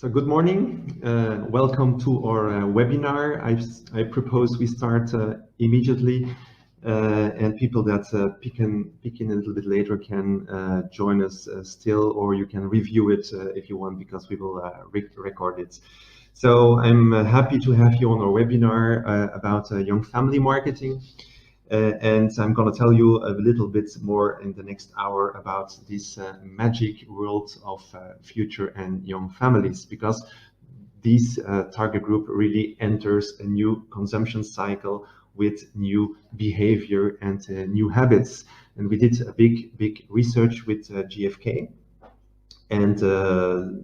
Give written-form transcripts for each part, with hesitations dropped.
So good morning. Welcome to our webinar. I propose we start immediately, and people that pick in a little bit later can join us still, or you can review it if you want, because we will record it. So I'm happy to have you on our webinar about young family marketing. And I'm going to tell you a little bit more in the next hour about this magic world of future and young families, because this target group really enters a new consumption cycle with new behavior and new habits. And we did a big research with GfK. And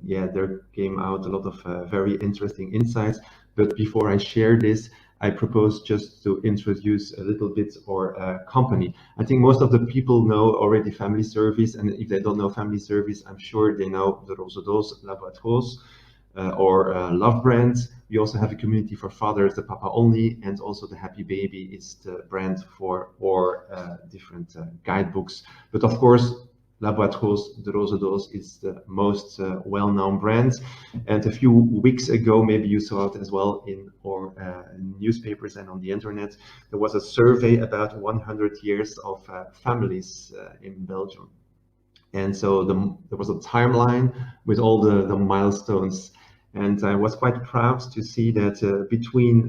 yeah, there came out a lot of very interesting insights. But before I share this, I propose just to introduce a little bit our company. I think most of the people know already Family Service, and if they don't know Family Service, I'm sure they know the Rosedoos, Laboratos, or Love Brands. We also have a community for fathers, the Papa Only, and also the Happy Baby is the brand for our different guidebooks. But of course, Laboratos de Rosedoos is the most well-known brand. And a few weeks ago, maybe you saw it as well in our newspapers and on the internet, there was a survey about 100 years of families in Belgium. And so there was a timeline with all the milestones. And I was quite proud to see that between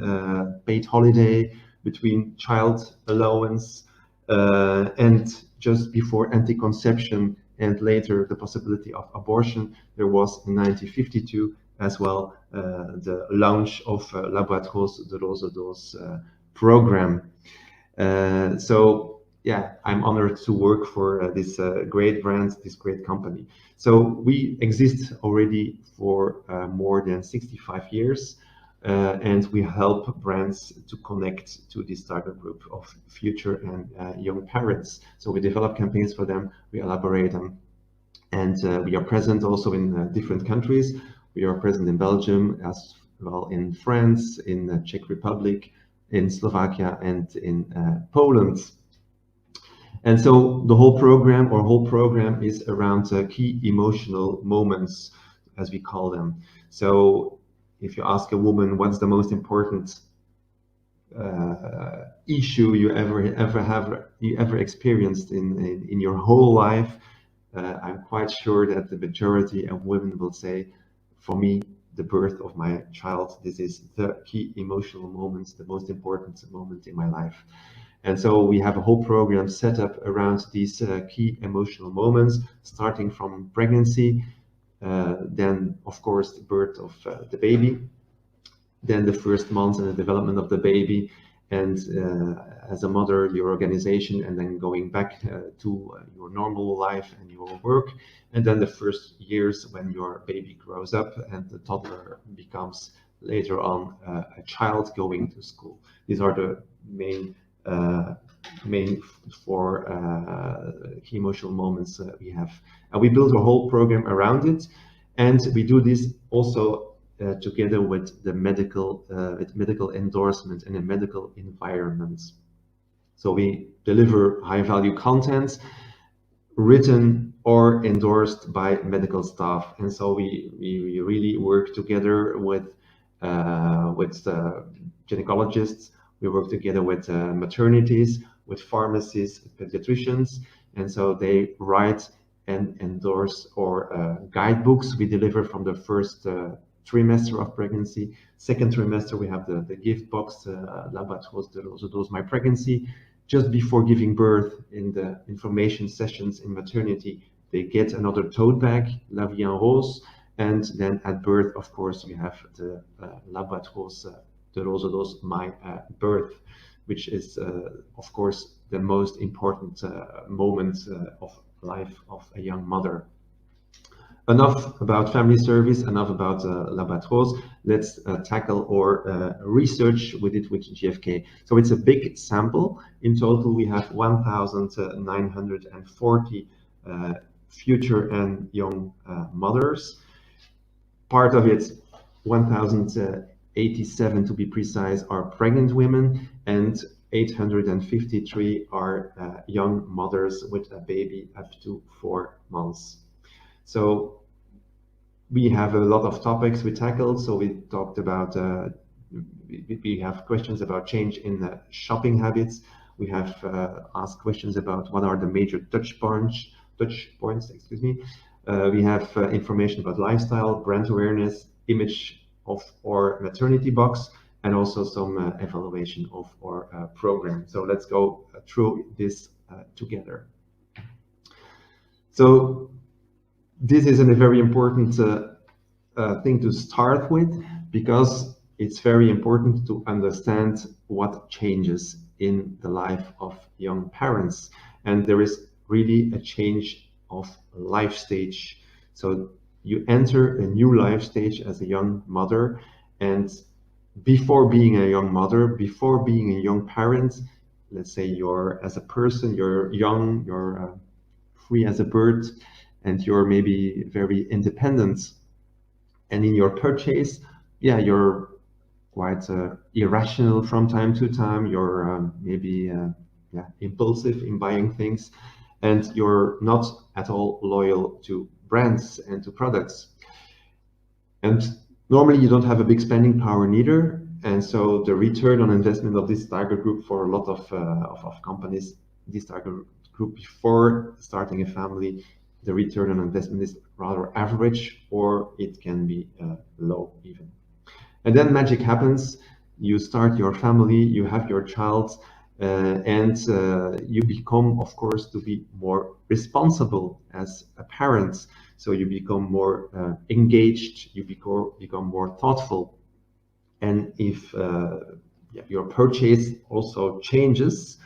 paid holiday, between child allowance, and just before anti-conception and later the possibility of abortion, there was in 1952 as well the launch of Laboratos de Rosedoos program. So yeah, I'm honored to work for this great brand, this great company. So we exist already for more than 65 years. And we help brands to connect to this target group of future and young parents. So we develop campaigns for them, we elaborate them, and we are present also in different countries. We are present in Belgium, as well in France, in the Czech Republic, in Slovakia, and in Poland. And so the whole program is around key emotional moments, as we call them. So if you ask a woman what's the most important issue you ever experienced in your whole life, I'm quite sure that the majority of women will say, for me, the birth of my child, this is the key emotional moments, the most important moment in my life. And so we have a whole program set up around these key emotional moments, starting from pregnancy, then, of course, the birth of the baby, then the first months and the development of the baby, and as a mother, your organization, and then going back to your normal life and your work, and then the first years when your baby grows up and the toddler becomes later on a child going to school. These are the main four key emotional moments we have. And we build a whole program around it. And we do this also together with the medical endorsement and a medical environment. So we deliver high-value content written or endorsed by medical staff. And so we really work together with gynecologists. We work together with maternities, with pharmacies, with pediatricians, and so they write and endorse our guidebooks we deliver from the first trimester of pregnancy. Second trimester, we have the gift box, Laboratos de Rosedoos, My Pregnancy. Just before giving birth, in the information sessions in maternity, they get another tote bag, La Vie en Rose, and then at birth, of course, we have the Laboratos de Rosedoos, My Birth, which is, of course, the most important moment of life of a young mother. Enough about Family Service, enough about Laboratos. Let's tackle our research with GfK. So it's a big sample. In total, we have 1,940 future and young mothers. Part of it, 1,087 to be precise, are pregnant women, and 853 are young mothers with a baby up to 4 months. So We have a lot of topics we tackled. So we talked about, we have questions about change in shopping habits. We have asked questions about what are the major touch points, excuse me. We have information about lifestyle, brand awareness, image of our maternity box, and also some evaluation of our program. So let's go through this together. So this is a very important thing to start with, because it's very important to understand what changes in the life of young parents. And there is really a change of life stage. So you enter a new life stage as a young mother, and before being a young mother, before being a young parent, let's say you're as a person, you're young, you're free as a bird, and you're maybe very independent. And in your purchase, yeah, you're quite irrational from time to time. You're maybe yeah, impulsive in buying things, and you're not at all loyal to brands and to products. And normally you don't have a big spending power neither. And so the return on investment of this target group for a lot of companies, this target group before starting a family, the return on investment is rather average, or it can be low even. And then magic happens. You start your family, you have your child, and you become, of course, to be more responsible as a parent. So you become more engaged, you become more thoughtful. And if yeah, your purchase also changes,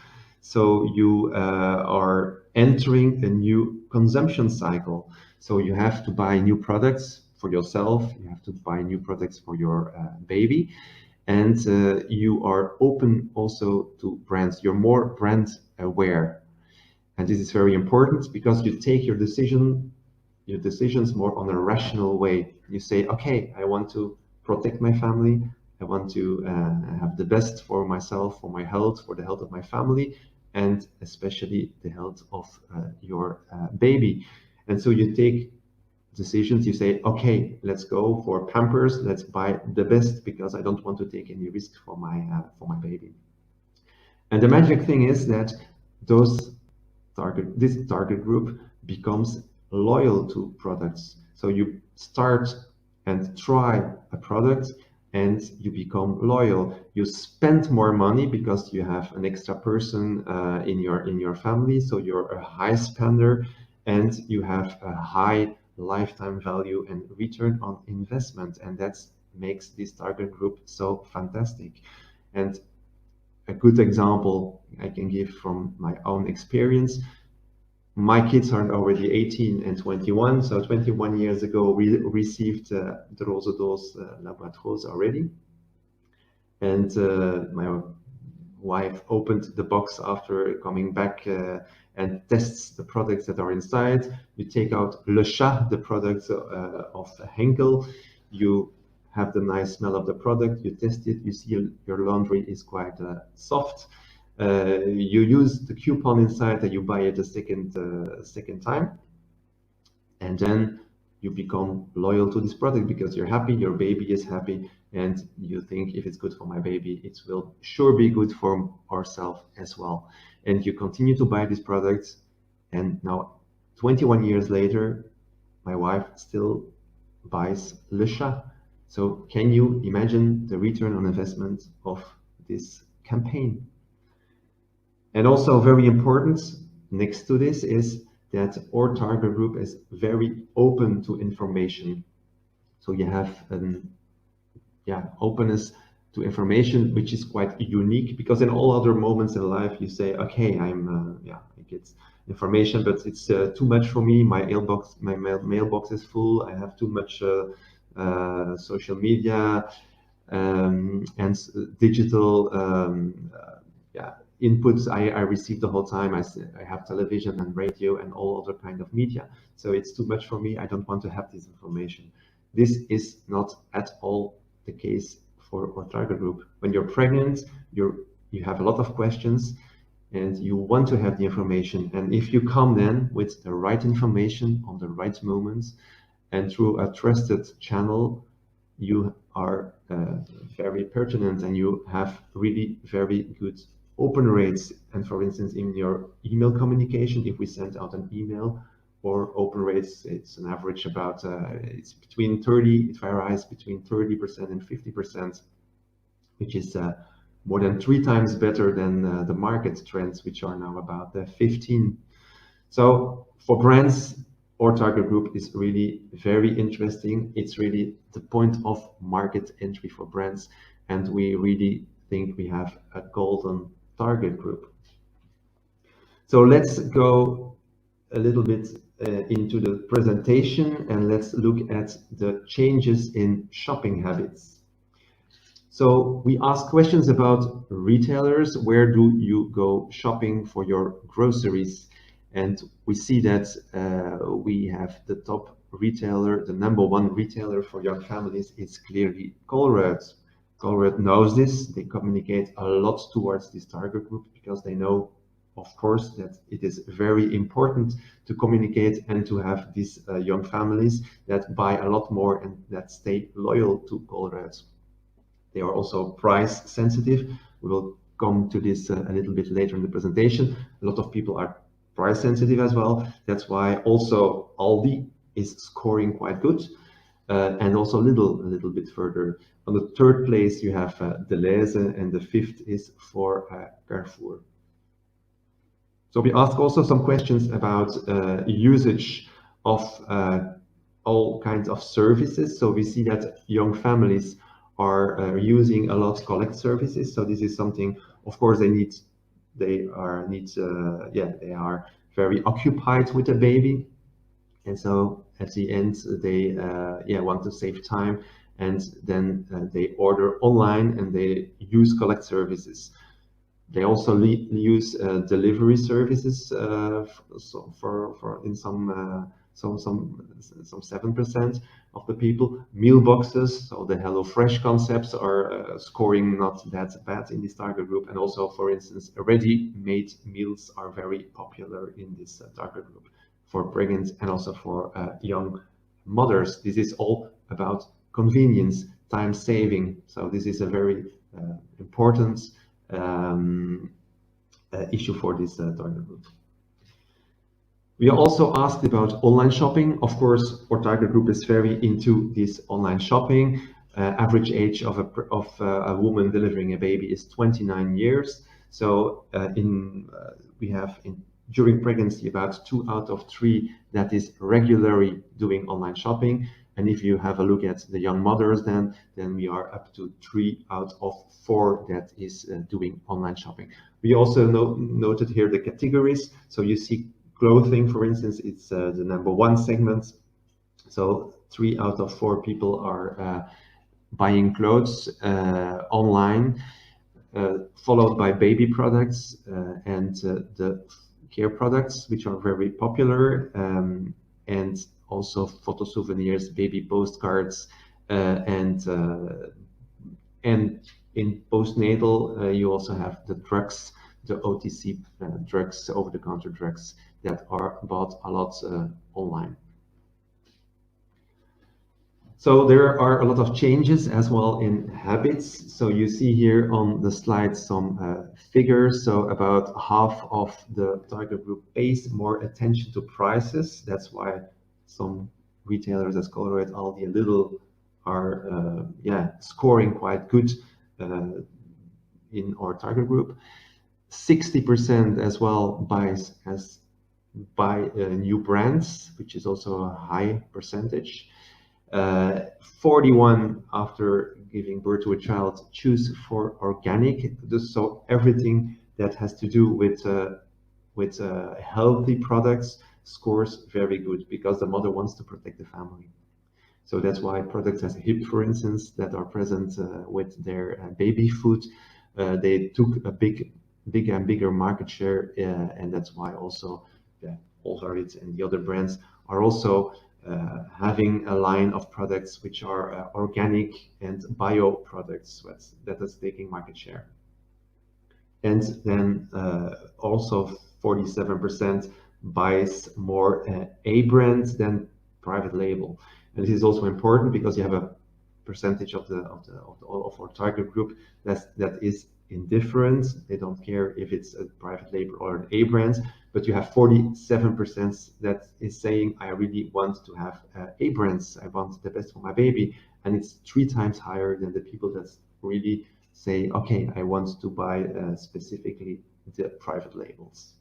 so you are entering a new consumption cycle. So you have to buy new products for yourself, you have to buy new products for your baby, and you are open also to brands. You're more brand aware. And this is very important, because you take your decisions more on a rational way. You say, okay, I want to protect my family. I want to have the best for myself, for my health, for the health of my family, and especially the health of your baby. And so you take decisions. You say, okay, let's go for Pampers. Let's buy the best, because I don't want to take any risk for my baby. And the magic thing is that this target group becomes loyal to products. So you start and try a product, and you become loyal. You spend more money because you have an extra person in your family, so you're a high spender, and you have a high lifetime value and return on investment, and that makes this target group so fantastic. And a good example I can give from my own experience. My kids are already 18 and 21. So 21 years ago, we received the Rosedos Laboratos already. And my wife opened the box after coming back and tests the products that are inside. You take out Le Chat, the product of Henkel. You have the nice smell of the product. You test it. You see your laundry is quite soft. You use the coupon inside that you buy it a second time, and then you become loyal to this product because you're happy, your baby is happy, and you think if it's good for my baby, it will sure be good for ourselves as well. And you continue to buy these products, and now 21 years later, my wife still buys Le Chat. So can you imagine the return on investment of this campaign? And also very important next to this is that our target group is very open to information. So you have openness to information, which is quite unique, because in all other moments in life you say, okay, I get information, but it's too much for me. My mailbox is full. I have too much social media and digital inputs I receive the whole time. I have television and radio and all other kind of media. So it's too much for me. I don't want to have this information. This is not at all the case for our target group. When you're pregnant, you have a lot of questions and you want to have the information. And if you come then with the right information on the right moments, and through a trusted channel, you are very pertinent and you have really very good open rates. And for instance, in your email communication, if we send out an email, or open rates, it's an average about, it's between 30, it varies between 30% and 50%, which is more than 3 times better than the market trends, which are now about 15. So for brands, our target group is really very interesting. It's really the point of market entry for brands, and we really think we have a golden target group. So let's go a little bit into the presentation, and let's look at the changes in shopping habits. So we ask questions about retailers. Where do you go shopping for your groceries? And we see that we have the top retailer, the #1 retailer for young families is clearly Colruyt. Colruyt knows this. They communicate a lot towards this target group because they know, of course, that it is very important to communicate and to have these young families that buy a lot more and that stay loyal to Colruyt. They are also price sensitive. We will come to this a little bit later in the presentation. A lot of people are price sensitive as well. That's why also Aldi is scoring quite good, and also a little bit further. On the third place, you have Deleuze, and the fifth is for Carrefour. So we ask also some questions about usage of all kinds of services. So we see that young families are using a lot collect services. So this is something, of course, they are very occupied with a baby, and so at the end they want to save time, and then they order online and they use collect services. They also use delivery services for in some 7% of the people. Meal boxes, so the HelloFresh concepts are scoring not that bad in this target group, and also, for instance, ready-made meals are very popular in this target group for pregnant and also for young mothers. This is all about convenience, time saving. So this is a very important issue for this target group. We also asked about online shopping. Of course, our target group is very into this online shopping. Average age of a woman delivering a baby is 29 years. So during pregnancy about 2 out of 3 that is regularly doing online shopping. And if you have a look at the young mothers, then we are up to 3 out of 4 that is doing online shopping. We also noted here the categories. So you see clothing, for instance, it's the #1 segment. So 3 out of 4 people are buying clothes online, followed by baby products and the care products, which are very popular, and also photo souvenirs, baby postcards, and in postnatal, you also have the drugs, the OTC drugs, over-the-counter drugs that are bought a lot online. So there are a lot of changes as well in habits. So you see here on the slide some figures. So about half of the target group pays more attention to prices. That's why some retailers as Colruyt, Aldi, and Lidl are scoring quite good in our target group. 60% as well buy new brands, which is also a high percentage. 41 after giving birth to a child choose for organic. So everything that has to do with healthy products scores very good because the mother wants to protect the family. So that's why products as HIP, for instance, that are present with their baby food, they took a bigger and bigger market share, and that's why also Colruyt and the other brands are also having a line of products which are organic and bio products that is taking market share. And then also 47% buys more A brands than private label. And this is also important because you have a percentage of our target group that is indifferent. They don't care if it's a private label or an A brand, but you have 47% that is saying, I really want to have A brands. I want the best for my baby. And it's 3 times higher than the people that really say, okay, I want to buy specifically the private labels.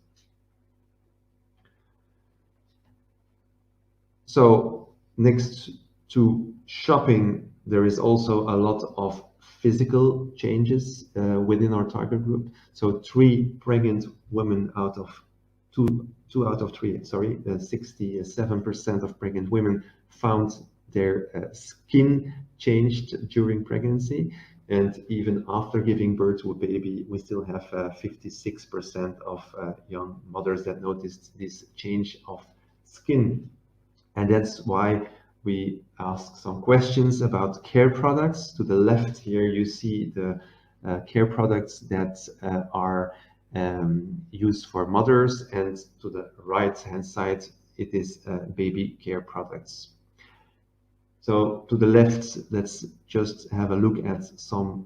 So next to shopping, there is also a lot of physical changes within our target group. So 3 pregnant women out of 2 out of 3, sorry, 67% of pregnant women found their skin changed during pregnancy. And even after giving birth to a baby, we still have 56% of young mothers that noticed this change of skin. And that's why we ask some questions about care products. To the left here, you see the care products that are used for mothers, and to the right-hand side, it is baby care products. So to the left, let's just have a look at some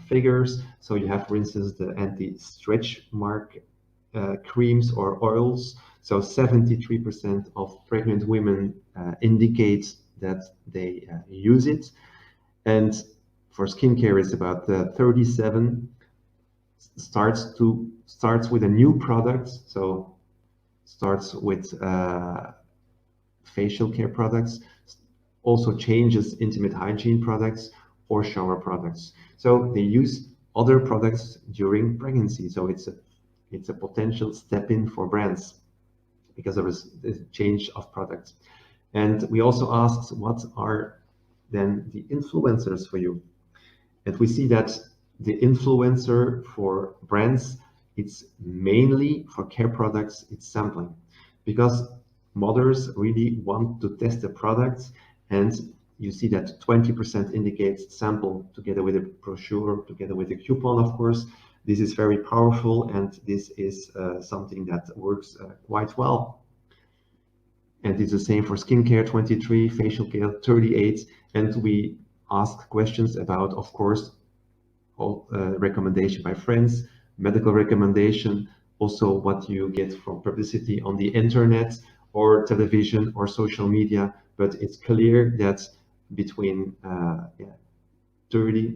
figures. So you have, for instance, the anti-stretch mark creams or oils. So 73% of pregnant women indicate that they use it. And for skincare, it's about 37. Starts with a new product. So starts with facial care products, also changes intimate hygiene products or shower products. So they use other products during pregnancy. So it's a potential step in for brands because there is a change of products. And we also asked, what are then the influencers for you? And we see that the influencer for brands, it's mainly for care products, it's sampling, because mothers really want to test the products, and you see that 20% indicates sample together with a brochure, together with a coupon, of course. This is very powerful, and this is something that works quite well. And it's the same for skincare, 23, facial care, 38. And we ask questions about, of course, recommendation by friends, medical recommendation, also what you get from publicity on the internet or television or social media. But it's clear that between 30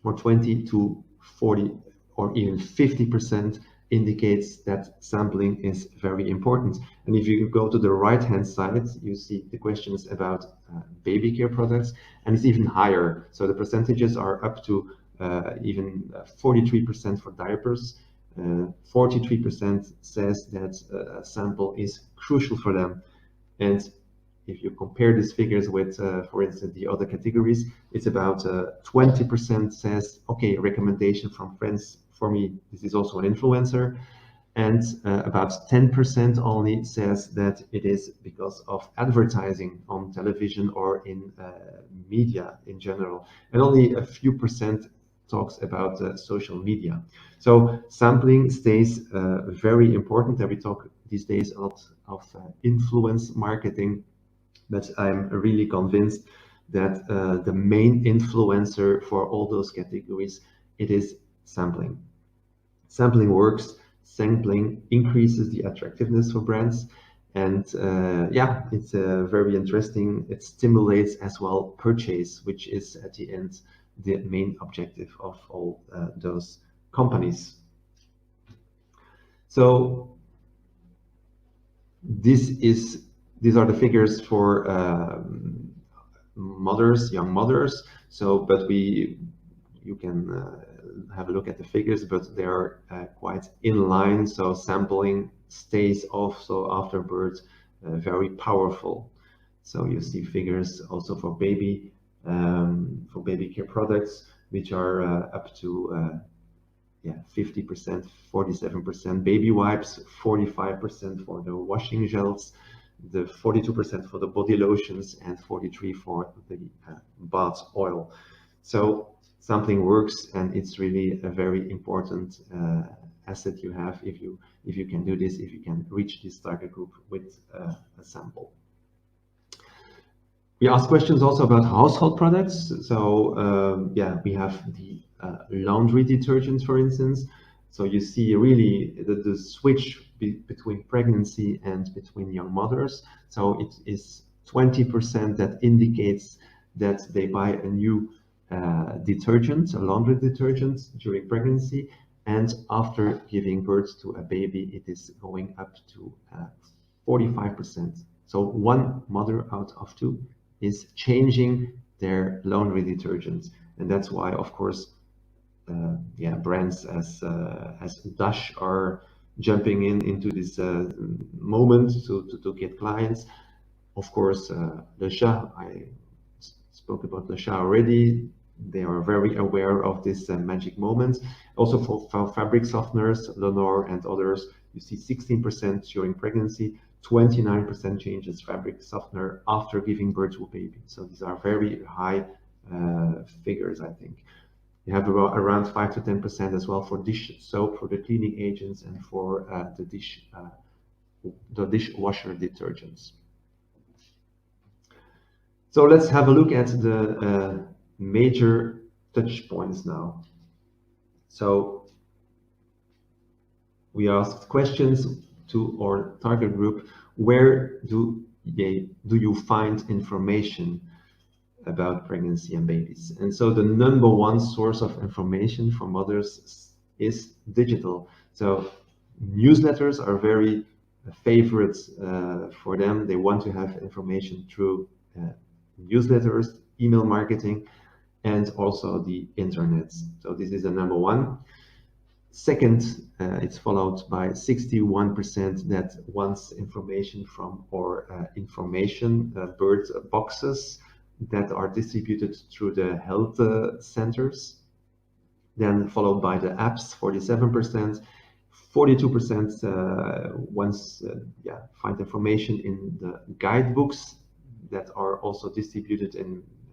or 20 to 40 or even 50% indicates that sampling is very important. And if you go to the right-hand side, you see the questions about baby care products, and it's even higher. So the percentages are up to even 43% for diapers. 43% says that a sample is crucial for them. And if you compare these figures with, for instance, the other categories, it's about 20% says, okay, recommendation from friends. For me, this is also an influencer. And about 10% only says that it is because of advertising on television or in media in general. And only a few percent talks about social media. So sampling stays very important. And we talk these days a lot of influence marketing, but I'm really convinced that the main influencer for all those categories, it is sampling. Sampling works. Sampling increases the attractiveness for brands, and yeah, it's very interesting. It stimulates as well purchase, which is at the end the main objective of all those companies. So these are the figures for mothers, young mothers. So, but you can have a look at the figures, but they are quite in line. So sampling stays also after birth, very powerful. So you see figures also for baby care products, which are up to 50%, 47% baby wipes, 45% for the washing gels, the 42% for the body lotions, and 43% for the bath oil. So sampling works, and it's really a very important asset you have if you can do this, if you can reach this target group with a sample. We ask questions also about household products. So yeah, we have the laundry detergents, for instance. So you see really the switch between pregnancy and between young mothers. So it is 20% that indicates that they buy a new detergent, a laundry detergent during pregnancy, and after giving birth to a baby, it is going up to 45%. So one mother out of two is changing their laundry detergent, and that's why, of course, yeah, brands as Dash are jumping into this moment to get clients. Of course, Le Chat, I spoke about Le Chat already. They are very aware of this magic moment. Also for fabric softeners, Lenore and others, you see 16% during pregnancy, 29% changes fabric softener after giving birth to a baby. So these are very high figures, I think. You have around 5 to 10% as well for dish soap, for the cleaning agents, and for the dishwasher detergents. So let's have a look at the major touch points now. So we asked questions to our target group. Where do you find information about pregnancy and babies? And so the number one source of information for mothers is digital. So newsletters are very favorite for them. They want to have information through newsletters, email marketing, and also the internet. So this is the number one. Second, it's followed by 61% that wants information from our information bird boxes that are distributed through the health centers. Then followed by the apps, 47%. 42% wants find information in the guidebooks that are also distributed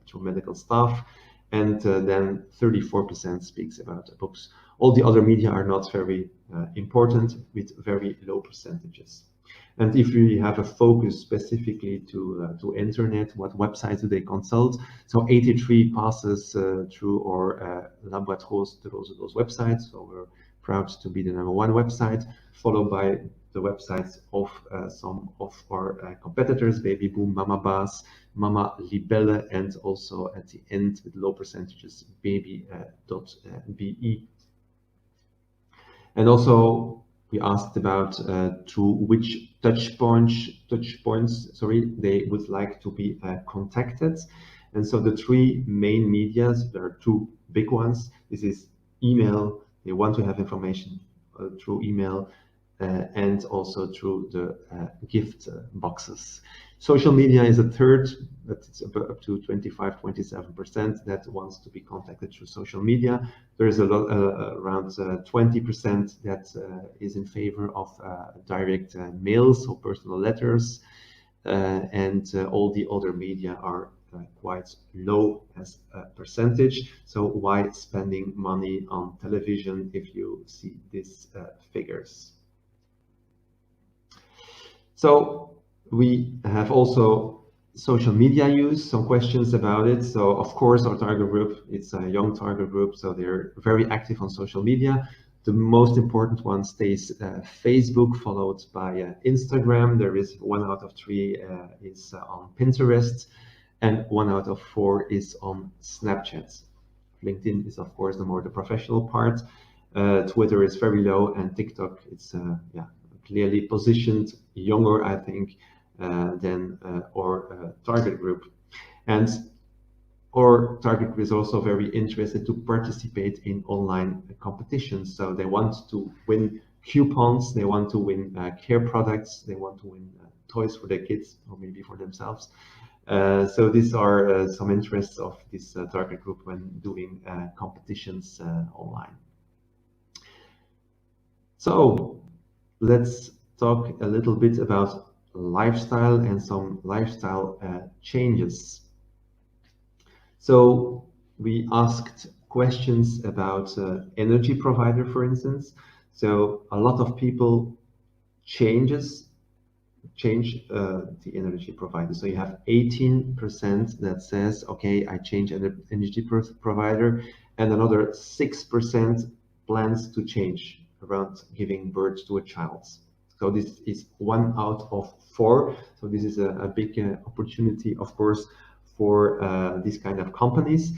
through medical staff, and then 34% speaks about books. All the other media are not very important, with very low percentages. And if we have a focus specifically to internet, what websites do they consult? So 83 passes through our La Boîte Rose de those websites. So we're proud to be the number one website, followed by the websites of some of our competitors, Baby Boom, Mama Baas, Mama Libelle, and also at the end with low percentages, baby.be. And also we asked about through which touch points they would like to be contacted. And so the three main medias, there are two big ones. This is email. They want to have information through email, and also through the gift boxes. Social media is a third, but it's up to 25-27% that wants to be contacted through social media. There is a lot, around 20% that is in favor of direct mails or personal letters, and all the other media are quite low as a percentage. So why spending money on television if you see these figures? So we have also social media use, some questions about it. So of course our target group, it's a young target group, so they're very active on social media. The most important one stays Facebook, followed by Instagram. There is 1 out of 3 is on Pinterest, and 1 out of 4 is on Snapchat. LinkedIn is of course the professional part. Twitter is very low, and TikTok, it's clearly positioned younger, I think, than our target group. And our target group is also very interested to participate in online competitions. So they want to win coupons, they want to win care products, they want to win toys for their kids or maybe for themselves. So these are some interests of this target group when doing competitions online. So let's talk a little bit about lifestyle and some lifestyle changes. So we asked questions about energy provider, for instance. So a lot of people changes change the energy provider. So you have 18% that says, okay, I change an energy provider, and another 6% plans to change around giving birth to a child. So this is 1 out of 4. So this is a big opportunity, of course, for these kind of companies.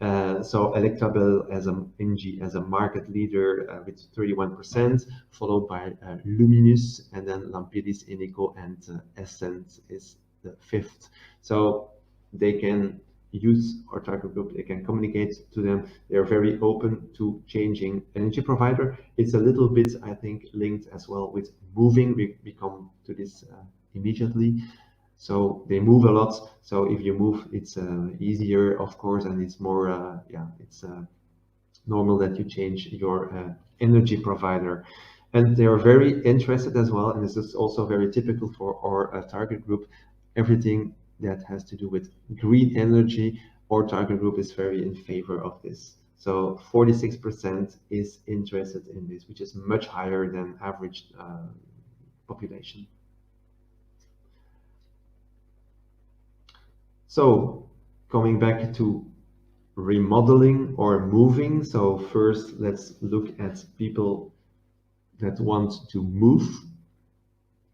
So Electrabel as a Engie as a market leader with 31%, followed by Luminous, and then Lampiris, Eneco, and Essent is the 5th. So they can use our target group, they can communicate to them. They're very open to changing energy provider. It's a little bit, I think, linked as well with moving. We come to this immediately. So they move a lot. So if you move, it's easier, of course, and it's more, it's normal that you change your energy provider. And they are very interested as well, and this is also very typical for our target group, everything that has to do with green energy. Our target group is very in favor of this. So 46% is interested in this, which is much higher than average population. So coming back to remodeling or moving. So first, let's look at people that want to move.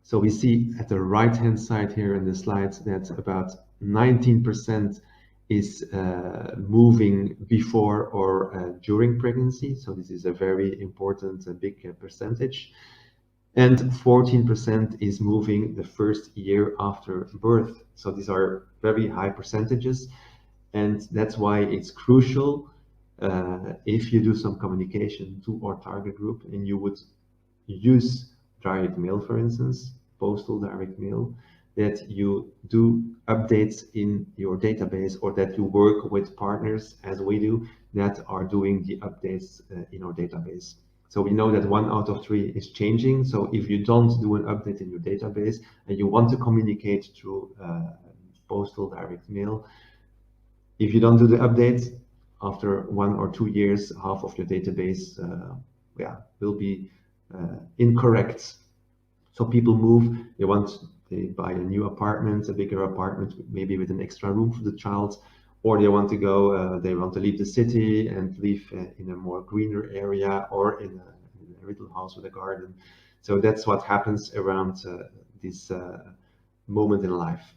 So we see at the right-hand side here in the slides that about 19% is moving before or during pregnancy. So this is a very important, big percentage. And 14% is moving the first year after birth. So these are very high percentages. And that's why it's crucial if you do some communication to our target group and you would use direct mail, for instance, postal direct mail, that you do updates in your database, or that you work with partners, as we do, that are doing the updates in our database. So we know that 1 out of 3 is changing. So if you don't do an update in your database and you want to communicate through postal direct mail, if you don't do the updates, after 1 or 2 years, half of your database will be incorrect. So people move, they buy a new apartment, a bigger apartment, maybe with an extra room for the child, or they want to go, they want to leave the city and live in a more greener area, or in a little house with a garden. So that's what happens around this moment in life.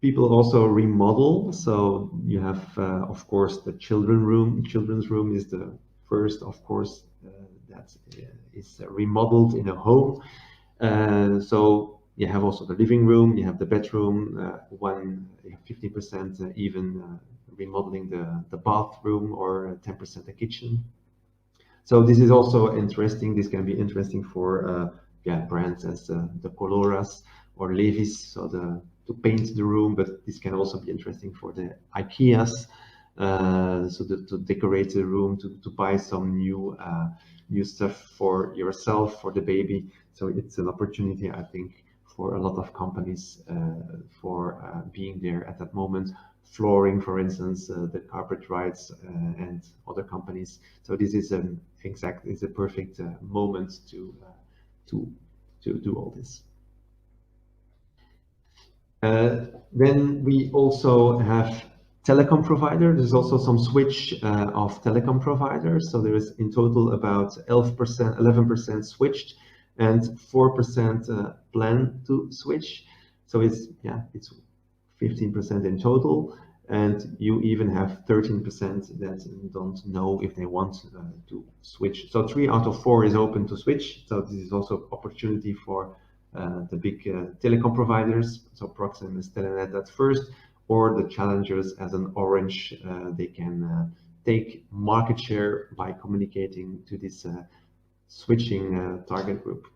People also remodel. So you have, of course, the children's room. Children's room is the first, of course, that is remodeled in a home. So you have also the living room, you have the bedroom, you have 50% even remodeling the bathroom, or 10% the kitchen. So this is also interesting. This can be interesting for brands as the Coloras or Levi's, so to paint the room, but this can also be interesting for the IKEAs, so to decorate the room, to buy some new stuff for yourself, for the baby. So it's an opportunity, I think, for a lot of companies for being there at that moment. Flooring, for instance, the carpet rides and other companies. So this is a perfect moment to do all this. Then we also have telecom provider. There's also some switch of telecom providers. So there is in total about 11% switched, and 4% plan to switch. So it's 15% in total, and you even have 13% that don't know if they want to switch. So 3 out of 4 is open to switch. So this is also opportunity for the big telecom providers. So Proximus, Telenet at first, or the challengers as an Orange. They can take market share by communicating to this switching target group.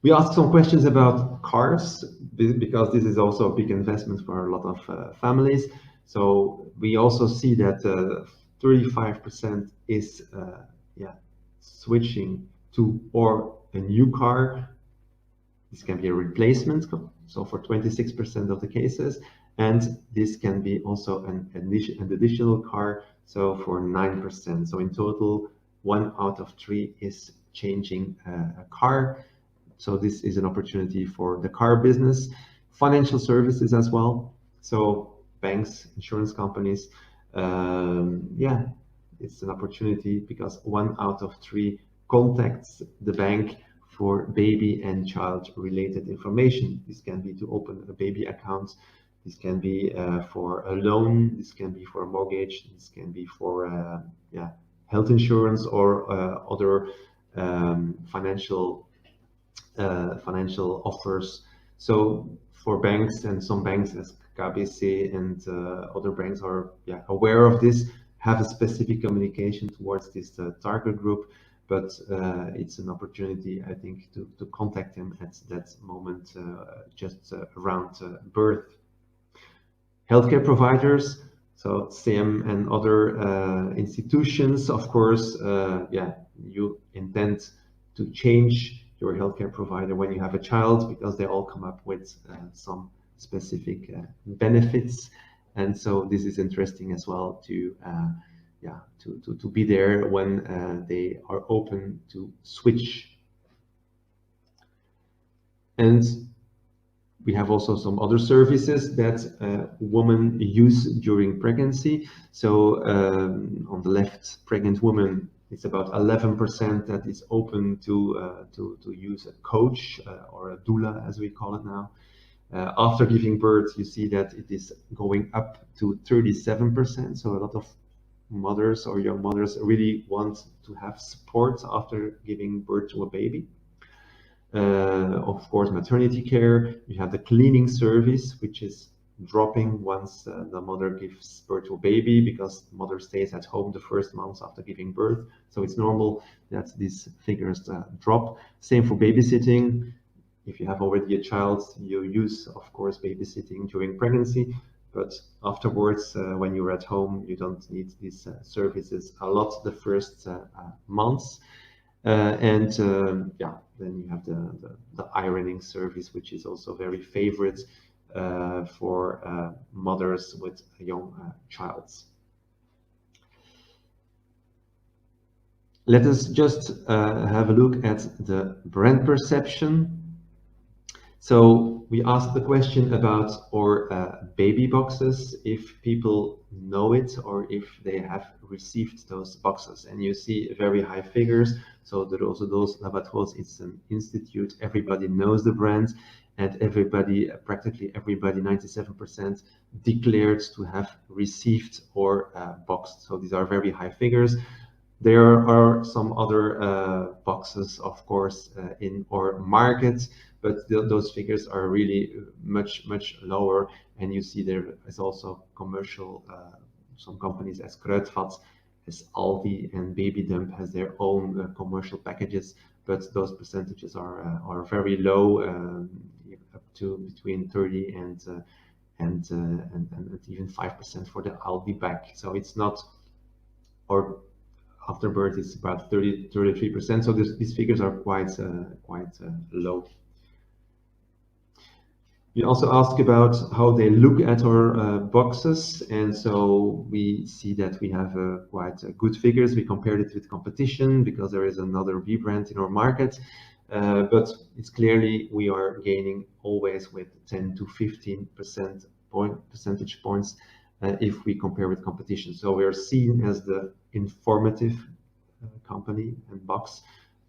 We asked some questions about cars, because this is also a big investment for a lot of families. So we also see that 35% is switching to or a new car. This can be a replacement, so for 26% of the cases, and this can be also an additional car, so for 9%. So in total, 1 out of 3 is changing a car So this is an opportunity for the car business, financial services as well. So banks, insurance companies, yeah, it's an opportunity because 1 out of 3 contacts the bank for baby and child related information. This can be to open a baby account. This can be for a loan. This can be for a mortgage. This can be for yeah, health insurance or other financial offers. So for banks, and some banks as KBC and other banks are aware of this, have a specific communication towards this target group, but it's an opportunity, I think, to contact them at that moment, just around birth. Healthcare providers, so SEM and other institutions, of course, yeah, you intend to change your healthcare provider when you have a child, because they all come up with some specific benefits. And so this is interesting as well to yeah, to be there when they are open to switch. And we have also some other services that women use during pregnancy. So on the left, pregnant woman, it's about 11% that is open to use a coach or a doula, as we call it now. After giving birth, you see that it is going up to 37%. So a lot of mothers or young mothers really want to have support after giving birth to a baby. Of course, maternity care. You have the cleaning service, which is dropping once the mother gives birth to a baby, because the mother stays at home the first months after giving birth. So it's normal that these figures drop. Same for babysitting. If you have already a child, you use, of course, babysitting during pregnancy. But afterwards, when you're at home, you don't need these services a lot the first months. And yeah, then you have the ironing service, which is also very favorite for mothers with a young child. Let us just have a look at the brand perception. So we asked the question about our baby boxes, if people know it or if they have received those boxes. And you see very high figures. So there are also those Labatros, it's an institute, everybody knows the brand, and everybody, practically everybody, 97% declared to have received or boxed. So these are very high figures. There are some other boxes, of course, in our market, but those figures are really much lower. And you see there is also commercial, some companies as Kruidvat, as Aldi and Baby Dump has their own commercial packages, but those percentages are very low, up to between 30 and even 5% for the Aldi bag. So it's not, or after birth it's about 33%. So these figures are quite low. You also ask about how they look at our boxes, and so we see that we have quite good figures. We compared it with competition because there is another B brand in our market, but it's clearly we are gaining always with 10 to 15% percentage points if we compare with competition. So we are seen as the informative company and box,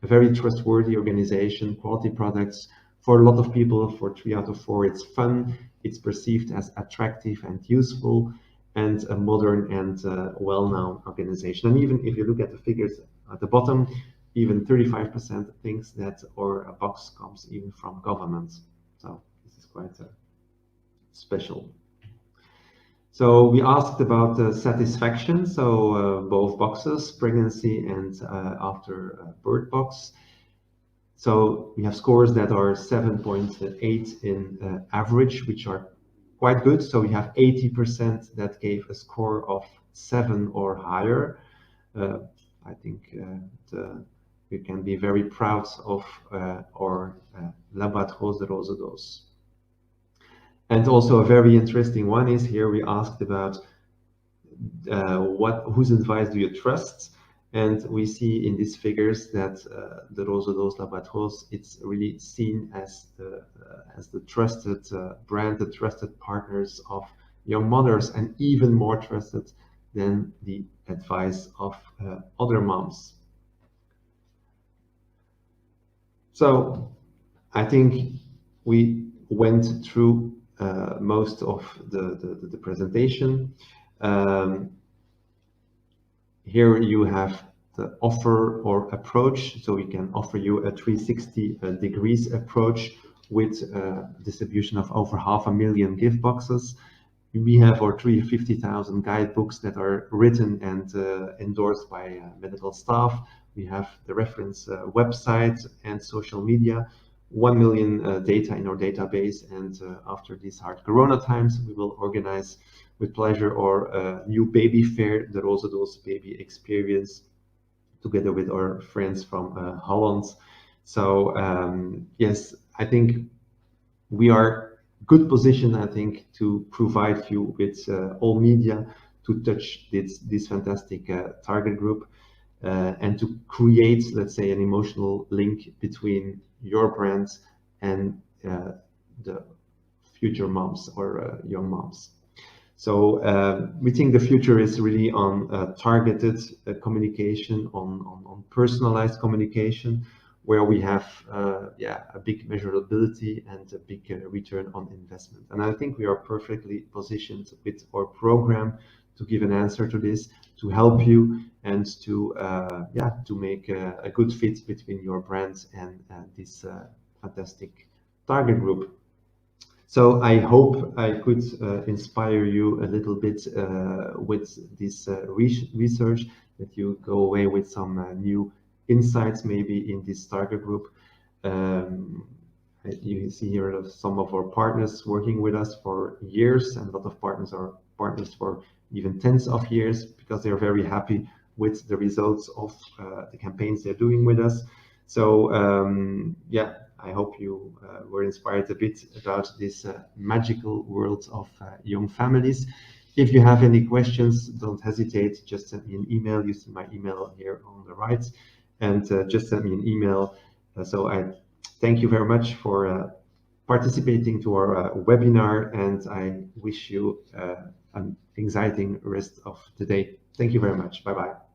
a very trustworthy organization, quality products. For a lot of people, for 3 out of 4, it's fun, it's perceived as attractive and useful, and a modern and well-known organization. And even if you look at the figures at the bottom, even 35% thinks that our box comes even from government. So this is quite special. So we asked about satisfaction, so both boxes, pregnancy and after birth box. So we have scores that are 7.8 in average, which are quite good. So we have 80% that gave a score of 7 or higher. I think we can be very proud of our Labatros de Rosedoos. And also a very interesting one is here we asked about whose advice do you trust? And we see in these figures that the Roze dos Laboratorios, it's really seen as the trusted brand, the trusted partners of young mothers, and even more trusted than the advice of other moms. So I think we went through most of the presentation. Here you have the offer or approach, so we can offer you a 360 degrees approach with distribution of over 500,000 gift boxes. We have our 350,000 guidebooks that are written and endorsed by medical staff. We have the reference website and social media, 1 million data in our database. And after these hard Corona times, we will organize with pleasure our new baby fair, the Roze dos Baby Experience, together with our friends from Holland. So yes, I think we are good position, I think, to provide you with all media to touch this fantastic target group and to create, let's say, an emotional link between your brand and the future moms or young moms. So we think the future is really on targeted communication, on personalized communication, where we have a big measurability and a big return on investment. And I think we are perfectly positioned with our program to give an answer to this, to help you, and to make a good fit between your brand and this fantastic target group. So I hope I could inspire you a little bit with this research, that you go away with some new insights maybe in this target group. You see here some of our partners working with us for years, and a lot of partners are partners for even tens of years, because they're very happy with the results of the campaigns they're doing with us. So I hope you were inspired a bit about this magical world of young families. If you have any questions, don't hesitate, just send me an email. You see my email here on the right, and just send me an email. So I thank you very much for participating to our webinar, and I wish you an exciting rest of the day. Thank you very much. Bye-bye.